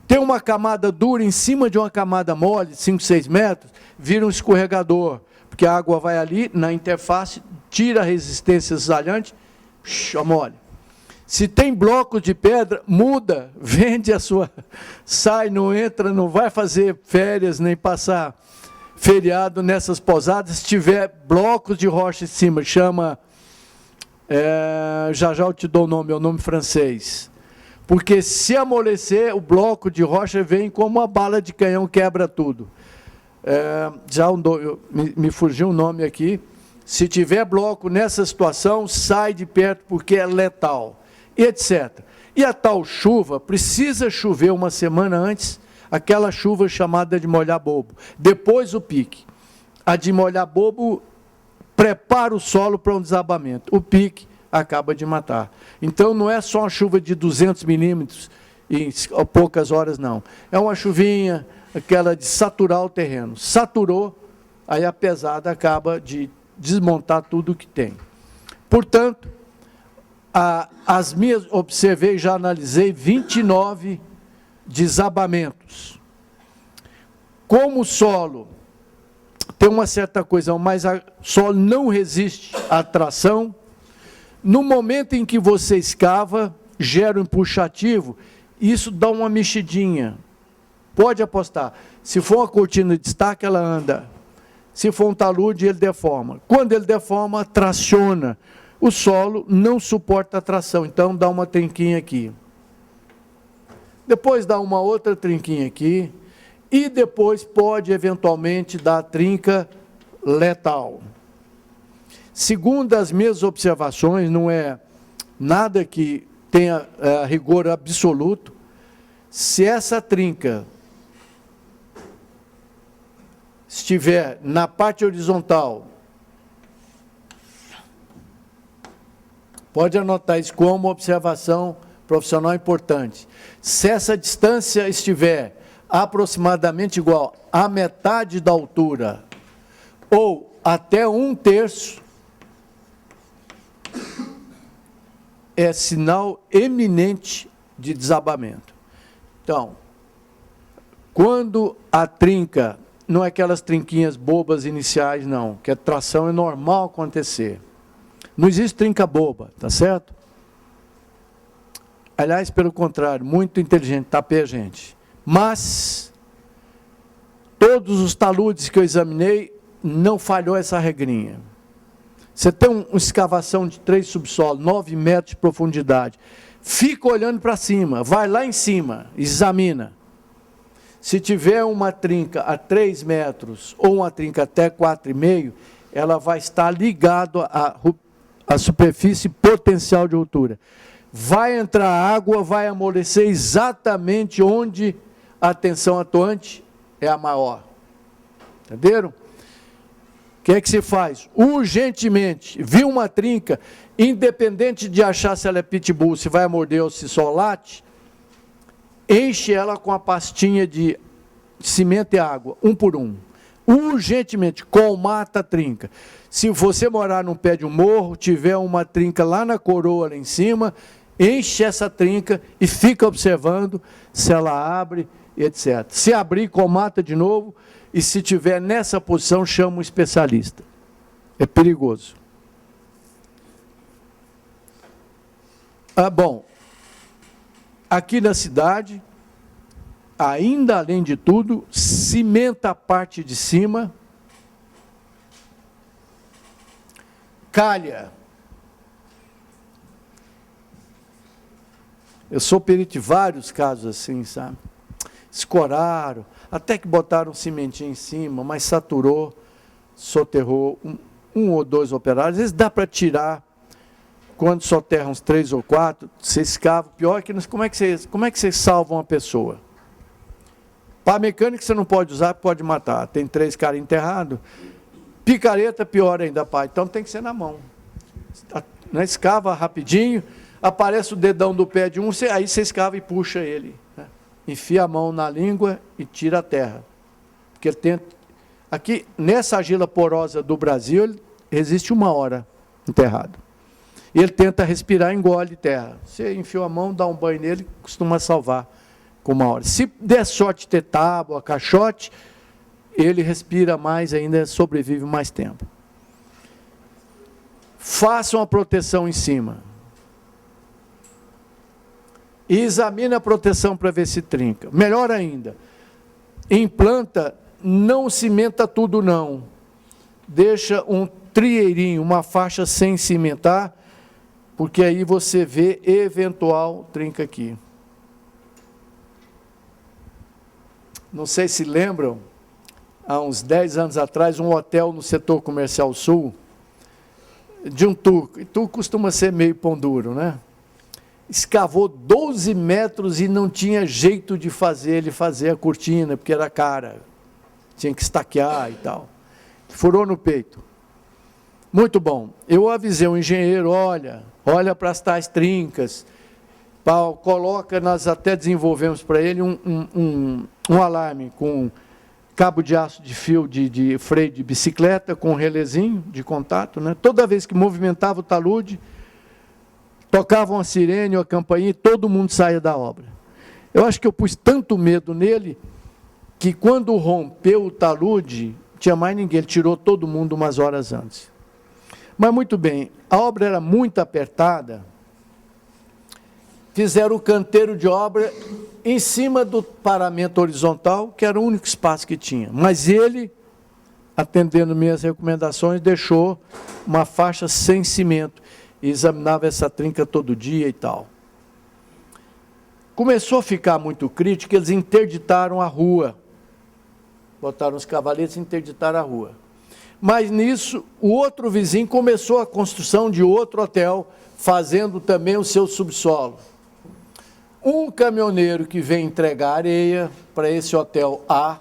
Tem uma camada dura em cima de uma camada mole, 5, 6 metros, vira um escorregador, porque a água vai ali, na interface, tira a resistência cisalhante, mole. Se tem blocos de pedra, muda, vende a sua, sai, não entra, não vai fazer férias, nem passar feriado nessas pousadas. Se tiver blocos de rocha em cima, chama, já eu te dou o nome, é o nome francês. Porque se amolecer, o bloco de rocha vem como uma bala de canhão, quebra tudo. Me fugiu um nome aqui. Se tiver bloco nessa situação, sai de perto porque é letal. Etc. E a tal chuva, precisa chover uma semana antes, aquela chuva chamada de molhar bobo. Depois o pique. A de molhar bobo prepara o solo para um desabamento. O pique acaba de matar. Então não é só uma chuva de 200 milímetros em poucas horas, não. É uma chuvinha, aquela de saturar o terreno. Saturou, aí a pesada acaba de desmontar tudo que tem. Portanto, as minhas, observei, já analisei 29 desabamentos. Como o solo tem uma certa coisa, mas o solo não resiste à tração, no momento em que você escava, gera um empuxativo, isso dá uma mexidinha. Pode apostar. Se for uma cortina de destaque, ela anda. Se for um talude, ele deforma. Quando ele deforma, traciona. O solo não suporta a tração, então dá uma trinquinha aqui. Depois dá uma outra trinquinha aqui. E depois pode, eventualmente, dar a trinca letal. Segundo as minhas observações, não é nada que tenha rigor absoluto. Se essa trinca estiver na parte horizontal, pode anotar isso como observação profissional importante. Se essa distância estiver aproximadamente igual à metade da altura ou até 1/3, é sinal eminente de desabamento. Então, Quando a trinca, não é aquelas trinquinhas bobas iniciais, não, que a tração é normal acontecer. Não existe trinca boba, tá certo? Aliás, pelo contrário, muito inteligente, tapei a gente. Mas, todos os taludes que eu examinei, não falhou essa regrinha. Você tem uma escavação de 3 subsolos, 9 metros de profundidade. Fica olhando para cima, vai lá em cima, examina. Se tiver uma trinca a 3 metros ou uma trinca até 4,5, ela vai estar ligada à superfície potencial de altura. Vai entrar água, vai amolecer exatamente onde a tensão atuante é a maior. Entenderam? O que é que se faz? Urgentemente, viu uma trinca, independente de achar se ela é pitbull, se vai morder ou se só late, enche ela com a pastinha de cimento e água, um por um. Urgentemente, colmata a trinca. Se você morar num pé de um morro, tiver uma trinca lá na coroa, lá em cima, enche essa trinca e fica observando se ela abre, etc. Se abrir, colmata de novo, e se tiver nessa posição, chama um especialista. É perigoso. Bom, aqui na cidade, ainda além de tudo, cimenta a parte de cima, calha. Eu sou perito de vários casos assim, sabe? Escoraram, até que botaram um cimentinho em cima, mas saturou, soterrou um ou 2 operários. Às vezes dá para tirar, quando soterra uns 3 ou 4, você escava. Pior é que como é que você salva uma pessoa? Pá mecânico você não pode usar, pode matar. Tem 3 caras enterrados. Picareta, pior ainda, pai. Então tem que ser na mão. Escava rapidinho, aparece o dedão do pé de um, aí você escava e puxa ele. Né? Enfia a mão na língua e tira a terra. Porque ele tenta... Aqui, nessa argila porosa do Brasil, ele resiste 1 hora enterrado. E ele tenta respirar, engole terra. Você enfiou a mão, dá um banho nele, costuma salvar com 1 hora. Se der sorte ter tábua, caixote, ele respira mais ainda, sobrevive mais tempo. Façam a proteção em cima. E examine a proteção para ver se trinca. Melhor ainda, em planta, não cimenta tudo não. Deixa um trieirinho, uma faixa sem cimentar, porque aí você vê eventual trinca aqui. Não sei se lembram, há uns 10 anos atrás, um hotel no setor comercial sul, de um turco. E turco costuma ser meio pão duro, né? Escavou 12 metros e não tinha jeito de ele fazer a cortina, porque era cara. Tinha que estaquear e tal. Furou no peito. Muito bom. Eu avisei o engenheiro, olha para as tais trincas, coloca, nós até desenvolvemos para ele um alarme com cabo de aço de fio de freio de bicicleta, com um relézinho de contato, né? Toda vez que movimentava o talude, tocava uma sirene ou a campainha e todo mundo saía da obra. Eu acho que eu pus tanto medo nele, que quando rompeu o talude, tinha mais ninguém, ele tirou todo mundo umas horas antes. Mas muito bem, a obra era muito apertada, fizeram o canteiro de obra em cima do paramento horizontal, que era o único espaço que tinha. Mas ele, atendendo minhas recomendações, deixou uma faixa sem cimento, e examinava essa trinca todo dia e tal. Começou a ficar muito crítico, eles interditaram a rua. Botaram os cavaletes e interditaram a rua. Mas nisso, o outro vizinho começou a construção de outro hotel, fazendo também o seu subsolo. Um caminhoneiro que vem entregar areia para esse hotel A,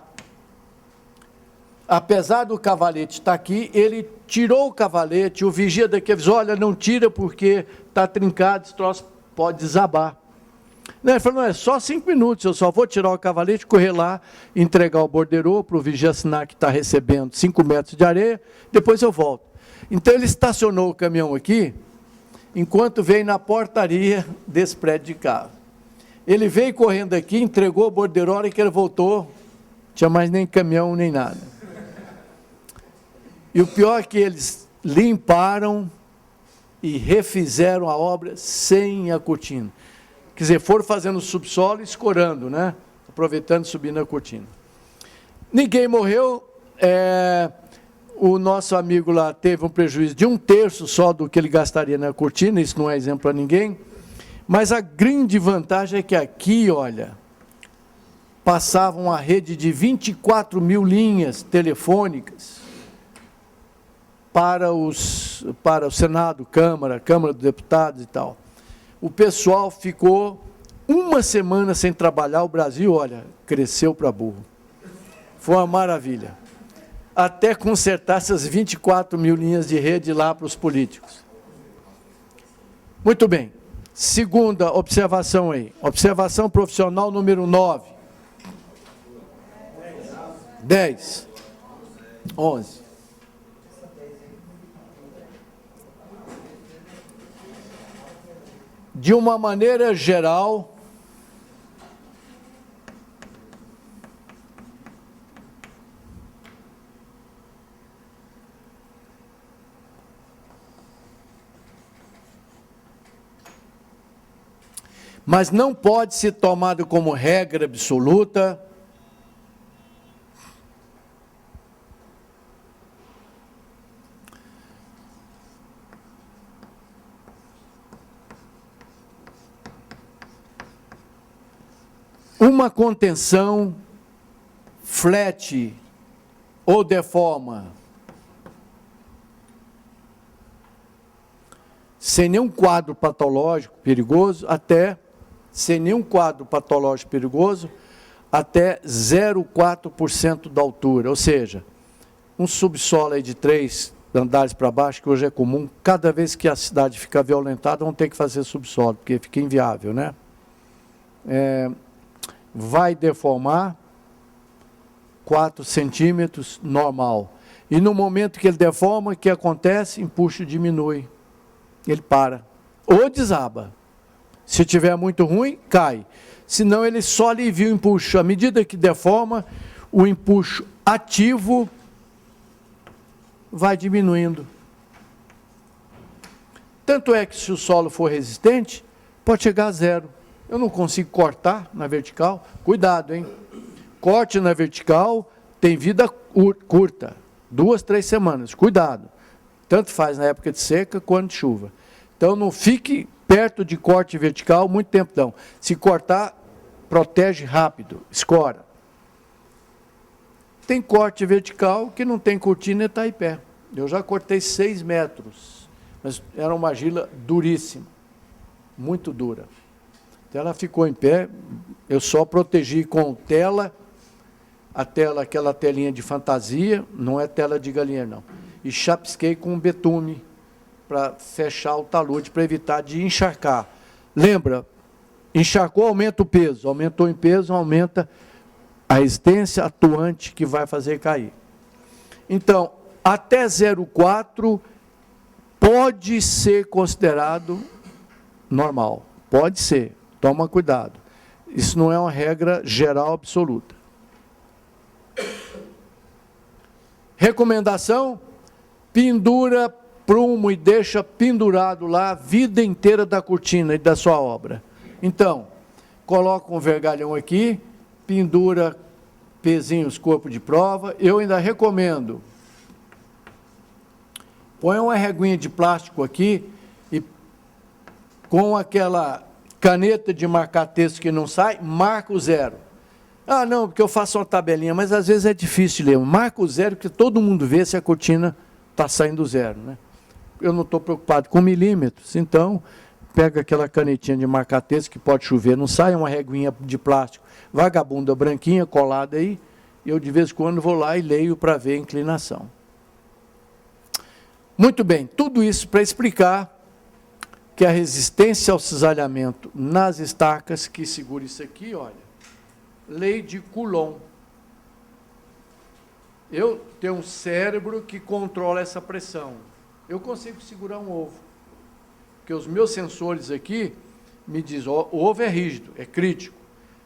apesar do cavalete estar aqui, ele tirou o cavalete, o vigia daqui avisou, olha, não tira porque está trincado, esse troço pode desabar. Ele falou, não, é só 5 minutos, eu só vou tirar o cavalete, correr lá, entregar o borderô para o vigia assinar que está recebendo 5 metros de areia, depois eu volto. Então ele estacionou o caminhão aqui, enquanto veio na portaria desse prédio de carro. Ele veio correndo aqui, entregou o borderô, e que ele voltou, tinha mais nem caminhão, nem nada. E o pior é que eles limparam e refizeram a obra sem a cortina. Quer dizer, foram fazendo o subsolo e escorando, né? Aproveitando e subindo a cortina. Ninguém morreu. O nosso amigo lá teve um prejuízo de 1/3 só do que ele gastaria na cortina, isso não é exemplo para ninguém. Mas a grande vantagem é que aqui, olha, passava uma rede de 24 mil linhas telefônicas para o Senado, Câmara dos Deputados e tal. O pessoal ficou uma semana sem trabalhar, o Brasil, olha, cresceu para burro. Foi uma maravilha. Até consertar essas 24 mil linhas de rede lá para os políticos. Muito bem. Segunda observação aí. Observação profissional número 9. 10. 11. De uma maneira geral, mas não pode ser tomado como regra absoluta uma contenção flat ou deforma sem nenhum quadro patológico perigoso até 0,4% da altura, ou seja, um subsolo aí de 3 andares para baixo, que hoje é comum, cada vez que a cidade fica violentada, vão ter que fazer subsolo, porque fica inviável, né? Vai deformar 4 centímetros, normal. E no momento que ele deforma, o que acontece? Empuxo diminui. Ele para. Ou desaba. Se tiver muito ruim, cai. Senão ele só alivia o empuxo. À medida que deforma, o empuxo ativo vai diminuindo. Tanto é que se o solo for resistente, pode chegar a 0. Eu não consigo cortar na vertical. Cuidado, hein? Corte na vertical tem vida curta. 2, 3 semanas. Cuidado. Tanto faz na época de seca quanto de chuva. Então não fique perto de corte vertical muito tempo não. Se cortar, protege rápido, escora. Tem corte vertical que não tem cortina e está em pé. Eu já cortei 6 metros, mas era uma argila duríssima, muito dura. Então ela ficou em pé, eu só protegi com tela, aquela telinha de fantasia, não é tela de galinha não, e chapisquei com betume para fechar o talude, para evitar de encharcar. Lembra, encharcou, aumenta o peso, aumentou em peso, aumenta a resistência atuante que vai fazer cair. Então, até 0,4 pode ser considerado normal, pode ser. Toma cuidado. Isso não é uma regra geral absoluta. Recomendação: pendura prumo e deixa pendurado lá a vida inteira da cortina e da sua obra. Então, coloca um vergalhão aqui, pendura pezinhos, corpo de prova. Eu ainda recomendo, põe uma reguinha de plástico aqui e com aquela caneta de marcar texto que não sai, marca o 0. Ah, não, porque eu faço uma tabelinha, mas às vezes é difícil ler. Marca o 0, porque todo mundo vê se a cortina está saindo 0, né? Eu não estou preocupado com milímetros, então pega aquela canetinha de marcar texto que pode chover, não sai uma reguinha de plástico, vagabunda branquinha colada aí, eu de vez em quando vou lá e leio para ver a inclinação. Muito bem, tudo isso para explicar que a resistência ao cisalhamento nas estacas, que segura isso aqui, olha, lei de Coulomb. Eu tenho um cérebro que controla essa pressão. Eu consigo segurar um ovo. Porque os meus sensores aqui me dizem, ó, o ovo é rígido, é crítico,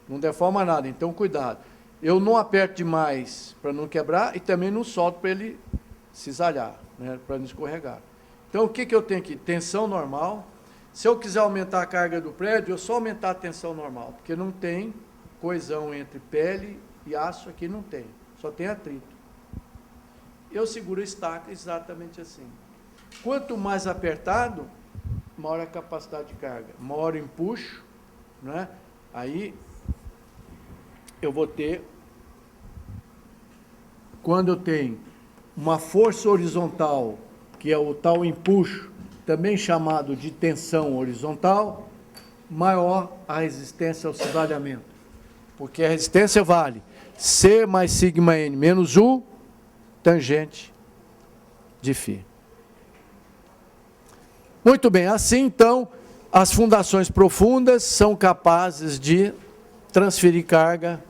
não deforma nada, então cuidado. eu não aperto demais para não quebrar e também não solto para ele cisalhar, né, para não escorregar. Então, o que eu tenho aqui? Tensão normal. Se eu quiser aumentar a carga do prédio, eu só aumentar a tensão normal, porque não tem coesão entre pele e aço, aqui não tem, só tem atrito. Eu seguro a estaca exatamente assim. Quanto mais apertado, maior a capacidade de carga, maior o empuxo, né? Aí eu vou ter, quando eu tenho uma força horizontal, que é o tal empuxo, também chamado de tensão horizontal, maior a resistência ao cisalhamento. Porque a resistência vale C mais sigma N menos U, tangente de φ. Muito bem, assim então, as fundações profundas são capazes de transferir carga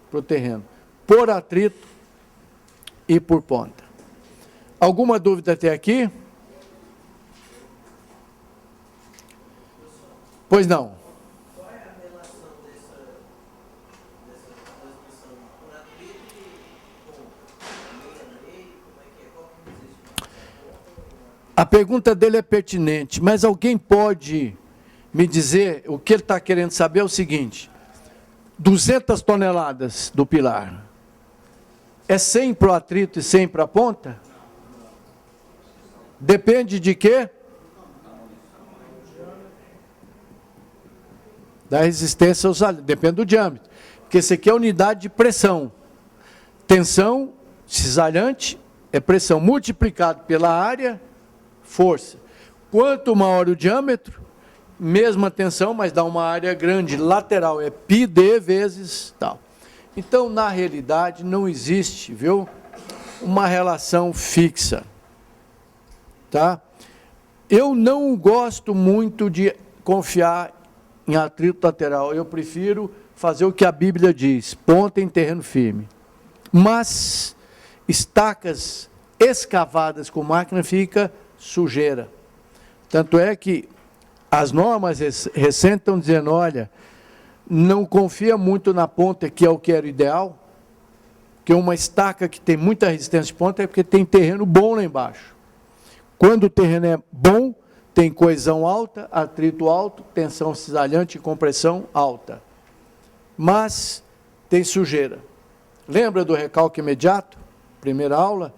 para o terreno, por atrito e por ponta. Alguma dúvida até aqui? Pois não. Qual é a relação dessa transmissão por atrito e ponta? Meia na areia? Como é que é? Qual que existe? A pergunta dele é pertinente, mas alguém pode me dizer, o que ele está querendo saber é o seguinte: 200 toneladas do pilar, é 100 para o atrito e 100 para a ponta? Depende de quê? Da resistência aos alimentos, depende do diâmetro. Porque esse aqui é a unidade de pressão. Tensão cisalhante é pressão multiplicado pela área, força. Quanto maior o diâmetro, mesma tensão, mas dá uma área grande, lateral, é πd vezes tal. Então, na realidade, não existe, viu, uma relação fixa. Tá? Eu não gosto muito de confiar em atrito lateral, eu prefiro fazer o que a Bíblia diz, ponta em terreno firme. Mas estacas escavadas com máquina fica sujeira. Tanto é que as normas recentes estão dizendo, olha, não confia muito na ponta, que é o que era ideal, porque uma estaca que tem muita resistência de ponta é porque tem terreno bom lá embaixo. Quando o terreno é bom, tem coesão alta, atrito alto, tensão cisalhante e compressão alta. Mas tem sujeira. Lembra do recalque imediato? Primeira aula?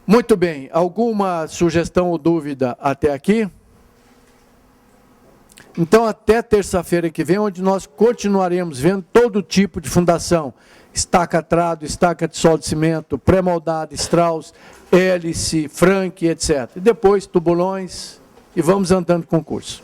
Muito bem. Alguma sugestão ou dúvida até aqui? Então, até terça-feira que vem, onde nós continuaremos vendo todo tipo de fundação. Estaca trado, estaca de solo de cimento, pré-moldada, Strauss, hélice, Frank, etc. E depois, tubulões, e vamos andando com o curso.